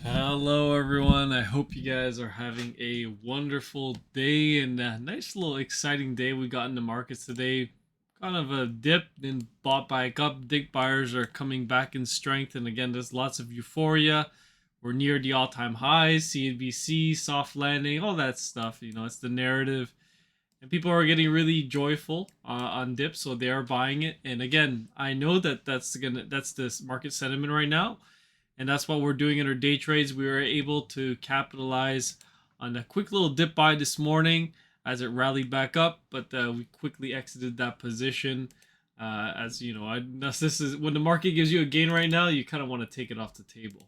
Hello, everyone. I hope you guys are having a wonderful day and a nice little exciting day we got in the markets today. Kind of a dip, then bought back up. Dip buyers are coming back in strength, and again, there's lots of euphoria. We're near the all-time highs, CNBC, soft landing, all that stuff. It's the narrative, and people are getting really joyful on dip, so they are buying it. And again, I know that that's this market sentiment right now, and that's what we're doing in our day trades. We were able to capitalize on a quick little dip buy this morning as it rallied back up, but we quickly exited that position. As you know, this is when the market gives you a gain right now, you kind of want to take it off the table.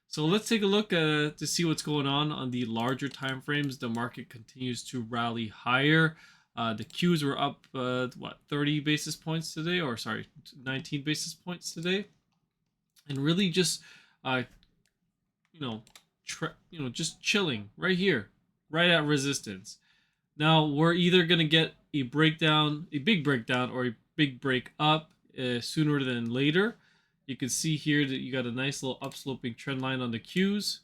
So let's take a look to see what's going on the larger time frames. The market continues to rally higher. The Qs were up 30 basis points today, or sorry, 19 basis points today, and really just uh, just chilling right here, right at resistance. Now we're either gonna get a breakdown, a big breakdown, or a big break up sooner than later. You can see here that you got a nice little upsloping trend line on the Qs,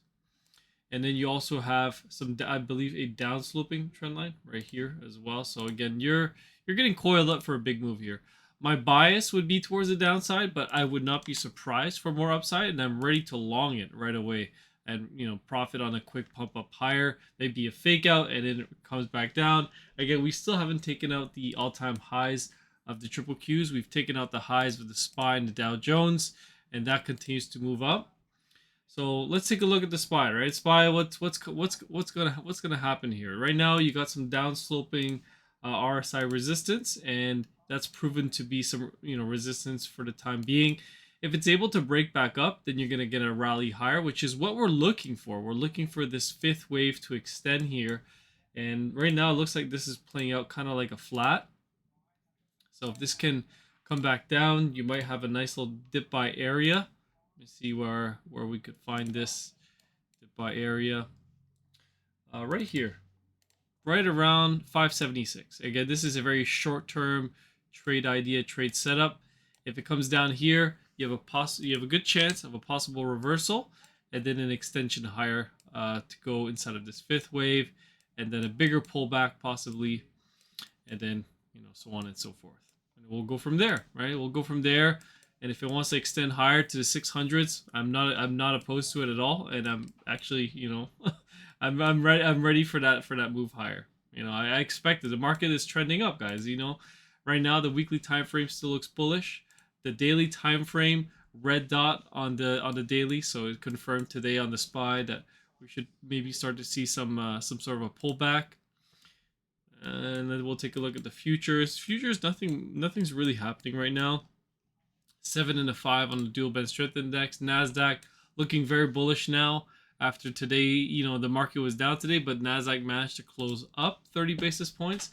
and then you also have some, I believe, a downsloping trend line right here as well. So again, you're getting coiled up for a big move here. My bias would be towards the downside, but I would not be surprised for more upside, and I'm ready to long it right away and profit on a quick pump up higher. Maybe a fake out and then it comes back down. Again, we still haven't taken out the all-time highs of the triple Qs. We've taken out the highs of the SPY and the Dow Jones, and that continues to move up. So let's take a look at the SPY, right? SPY, what's gonna happen here? Right now, you got some downsloping RSI resistance, and that's proven to be some resistance for the time being. If it's able to break back up, then you're gonna get a rally higher, which is what we're looking for. We're looking for this fifth wave to extend here, and right now it looks like this is playing out kind of like a flat. So if this can come back down, you might have a nice little dip buy area. Let me see where we could find this dip buy area. Right here, right around 576. Again, this is a very short-term trade idea, trade setup. If it comes down here, you have a good chance of a possible reversal, and then an extension higher to go inside of this fifth wave, and then a bigger pullback possibly, and then so on and so forth. And we'll go from there, right? We'll go from there. And if it wants to extend higher to the 600s, I'm not opposed to it at all. And I'm actually, I'm ready for that move higher. I expect it. The market is trending up, guys. Right now the weekly time frame still looks bullish. The daily time frame, red dot on the daily, so it confirmed today on the SPY that we should maybe start to see some sort of a pullback. And then we'll take a look at the futures. Futures, nothing's really happening right now. 7 and a 5 on the dual band strength index. Nasdaq looking very bullish now after today. The market was down today, but Nasdaq managed to close up 30 basis points.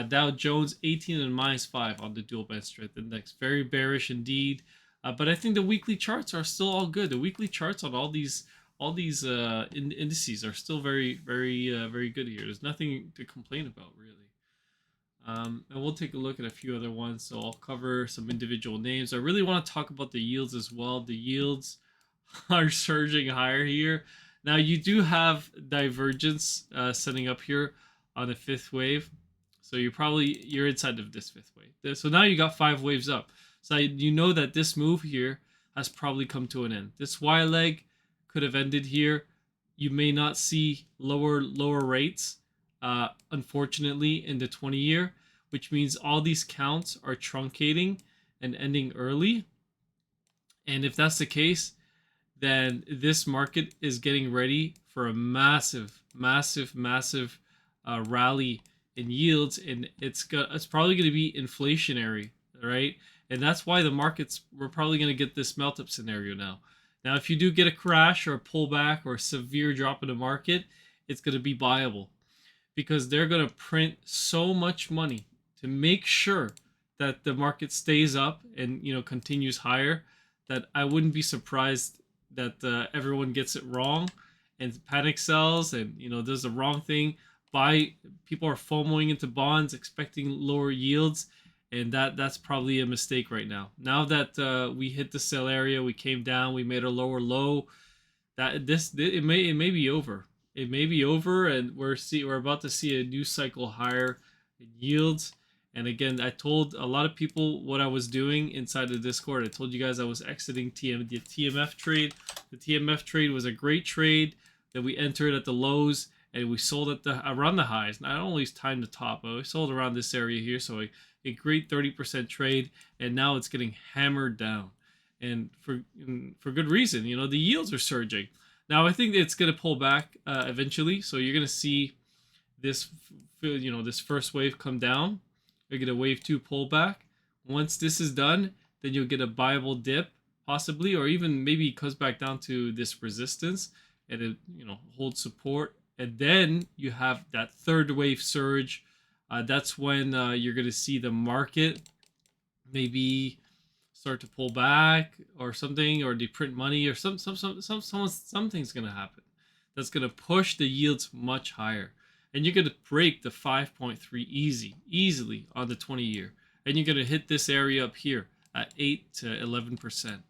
Dow Jones 18 and -5 on the dual band strength index. Very bearish indeed. But I think the weekly charts are still all good. The weekly charts on all these indices are still very good here. There's nothing to complain about, really. And we'll take a look at a few other ones. So I'll cover some individual names. I really want to talk about the yields as well. The yields are surging higher here. Now you do have divergence setting up here on the fifth wave. So you're inside of this fifth wave. So now you got 5 waves up. So you know that this move here has probably come to an end. This Y leg could have ended here. You may not see lower rates, unfortunately, in the 20-year, which means all these counts are truncating and ending early. And if that's the case, then this market is getting ready for a massive rally in yields, and it's probably going to be inflationary, right? And that's why we're probably going to get this melt up scenario now. Now, if you do get a crash or a pullback or a severe drop in the market, it's going to be viable because they're going to print so much money to make sure that the market stays up and continues higher, that I wouldn't be surprised that everyone gets it wrong and panic sells and does the wrong thing. People are FOMOing into bonds, expecting lower yields, and that's probably a mistake right now. Now that we hit the sell area, we came down, we made a lower low. that it may be over. It may be over, and we're about to see a new cycle higher in yields. And again, I told a lot of people what I was doing inside the Discord. I told you guys I was exiting the TMF trade. The TMF trade was a great trade that we entered at the lows and we sold at the around the highs. Not only time the top, but we sold around this area here. So a great 30% trade, and now it's getting hammered down, and for good reason. You know, the yields are surging. Now I think it's going to pull back eventually. So you're going to see this, this first wave come down. You'll get a wave 2 pullback. Once this is done, then you'll get a viable dip, possibly, or even maybe it comes back down to this resistance and it holds support. And then you have that third wave surge. That's when you're going to see the market maybe start to pull back or something, or they print money, or something's going to happen that's going to push the yields much higher. And you're going to break the 5.3 easily on the 20-year. And you're going to hit this area up here at 8 to 11%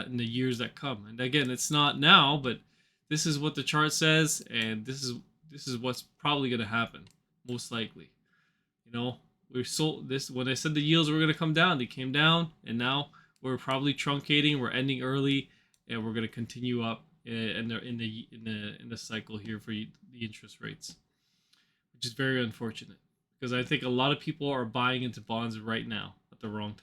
in the years that come. And again, it's not now, but this is what the chart says, and this is what's probably going to happen, most likely. We sold this when I said the yields were going to come down. They came down, and now we're probably truncating. We're ending early, and we're going to continue up in the cycle here for the interest rates, which is very unfortunate because I think a lot of people are buying into bonds right now at the wrong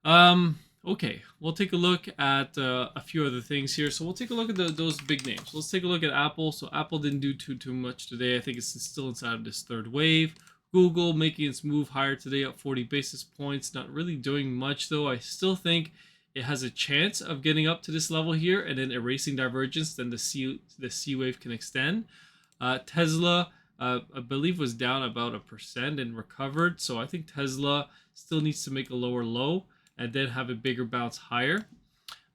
time. Okay, we'll take a look at a few other things here. So we'll take a look at those big names. Let's take a look at Apple. So Apple didn't do too much today. I think it's still inside of this third wave. Google making its move higher today, up 40 basis points. Not really doing much though. I still think it has a chance of getting up to this level here and then erasing divergence. Then the C wave can extend. Tesla, I believe, was down about 1% and recovered. So I think Tesla still needs to make a lower low and then have a bigger bounce higher.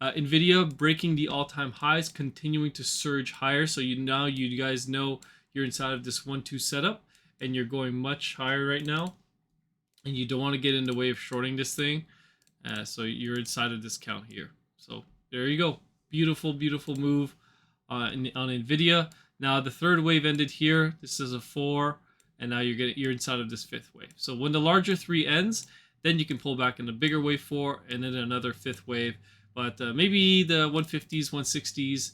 NVIDIA breaking the all-time highs, continuing to surge higher. So you guys know you're inside of this 1-2 setup and you're going much higher right now. And you don't want to get in the way of shorting this thing. So you're inside of this count here. So there you go. Beautiful, beautiful move on NVIDIA. Now the third wave ended here. This is a 4, and now you're inside of this fifth wave. So when the larger 3 ends, then you can pull back in a bigger wave 4, and then another fifth wave. But maybe the 150s, 160s,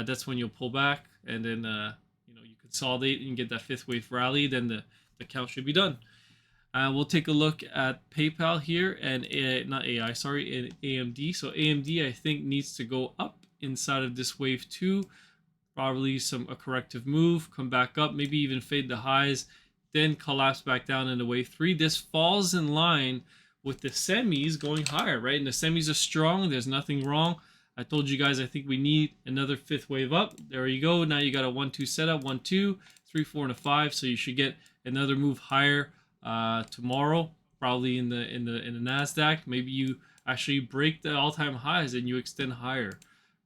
that's when you'll pull back, and then you consolidate and get that fifth wave rally. Then the count should be done. We'll take a look at PayPal here, and and AMD. So AMD, I think, needs to go up inside of this wave 2. Probably a corrective move, come back up, maybe even fade the highs, then collapse back down into wave 3. This falls in line with the semis going higher, right? And the semis are strong. There's nothing wrong. I told you guys I think we need another fifth wave up. There you go. Now you got a 1-2 setup, 1, 2, 3, 4, and a 5. So you should get another move higher tomorrow, probably in the Nasdaq. Maybe you actually break the all-time highs and you extend higher.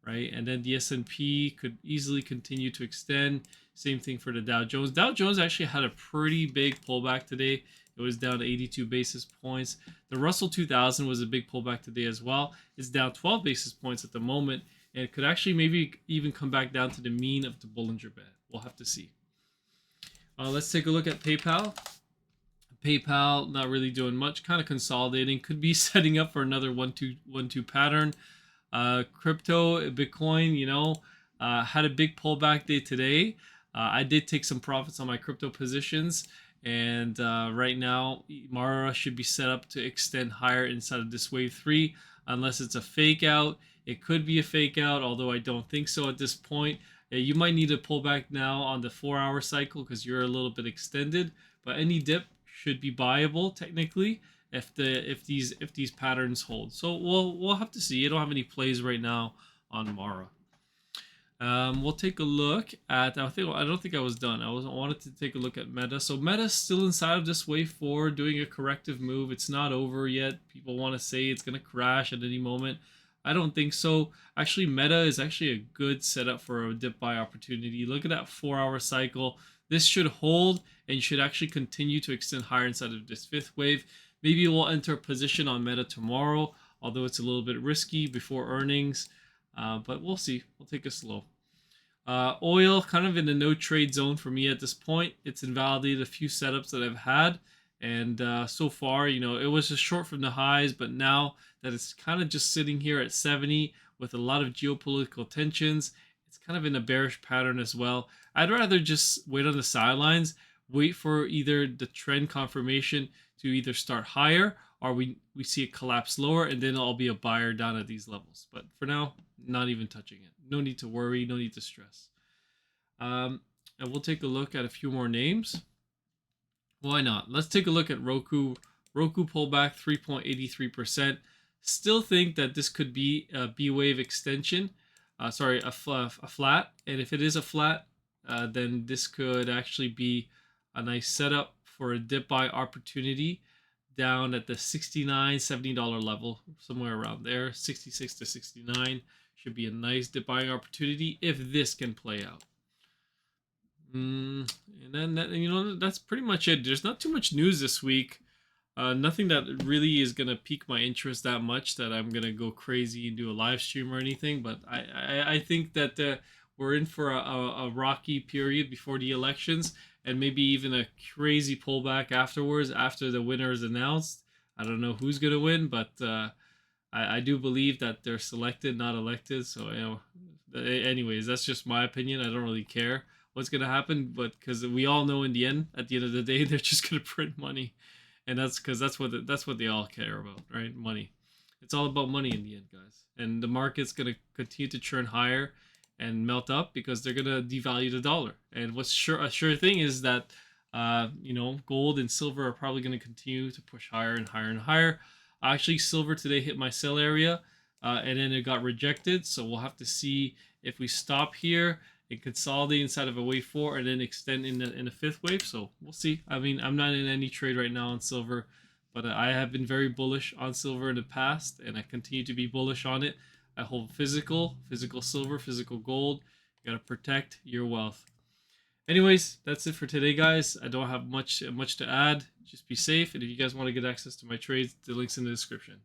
Right, and then the S&P could easily continue to extend. Same thing for the Dow Jones. Dow Jones actually had a pretty big pullback today. It was down to 82 basis points. The Russell 2000 was a big pullback today as well. It's down 12 basis points at the moment, and it could actually maybe even come back down to the mean of the Bollinger Band. We'll have to see. Let's take a look at PayPal. PayPal not really doing much, kind of consolidating. Could be setting up for another 1-2 pattern. Crypto, Bitcoin, had a big pullback day today. I did take some profits on my crypto positions, and right now Mara should be set up to extend higher inside of this wave 3, unless it's a fake out. It could be a fake out, although I don't think so at this point. You might need to pull back now on the 4-hour cycle because you're a little bit extended, but any dip should be buyable technically if these patterns hold. So we'll have to see. I don't have any plays right now on Mara. We'll take a look at. I don't think I was done. I wanted to take a look at Meta. So Meta's still inside of this wave 4, doing a corrective move. It's not over yet. People want to say it's gonna crash at any moment. I don't think so. Actually, Meta is actually a good setup for a dip buy opportunity. Look at that 4-hour cycle. This should hold, and you should actually continue to extend higher inside of this fifth wave. Maybe we'll enter a position on Meta tomorrow, although it's a little bit risky before earnings. But we'll see. We'll take it slow. Oil kind of in the no trade zone for me at this point. It's invalidated a few setups that I've had, and so far, it was just short from the highs, but now that it's kind of just sitting here at 70 with a lot of geopolitical tensions, it's kind of in a bearish pattern as well. I'd rather just wait on the sidelines, wait for either the trend confirmation to either start higher or we see it collapse lower, and then I'll be a buyer down at these levels. But for now, not even touching it. No need to worry, no need to stress. And we'll take a look at a few more names. Why not? Let's take a look at Roku. Roku pullback 3.83%. Still think that this could be a B-wave extension. A flat. And if it is a flat, then this could actually be a nice setup for a dip buy opportunity down at the $69, $70 level, somewhere around there. 66 to 69 should be a nice dip buying opportunity if this can play out. And then that's pretty much it. There's not too much news this week. Nothing that really is gonna pique my interest that much that I'm gonna go crazy and do a live stream or anything. But I think that we're in for a rocky period before the elections, and maybe even a crazy pullback afterwards after the winner is announced. I don't know who's gonna win, but I do believe that they're selected, not elected. So anyways, that's just my opinion. I don't really care what's gonna happen, but because we all know at the end of the day, they're just gonna print money. And that's because that's what they all care about, right? Money. It's all about money in the end, guys. And the market's gonna continue to churn higher and melt up because they're gonna devalue the dollar. And what's a sure thing is that gold and silver are probably gonna continue to push higher and higher and higher. Actually, silver today hit my sell area, and then it got rejected. So we'll have to see if we stop here and consolidate inside of a wave 4 and then extend in the fifth wave. So we'll see. I mean, I'm not in any trade right now on silver, but I have been very bullish on silver in the past, and I continue to be bullish on it. I hold physical silver, physical gold. You gotta protect your wealth. Anyways, that's it for today, guys. I don't have much to add. Just be safe, and if you guys want to get access to my trades, the link's in the description.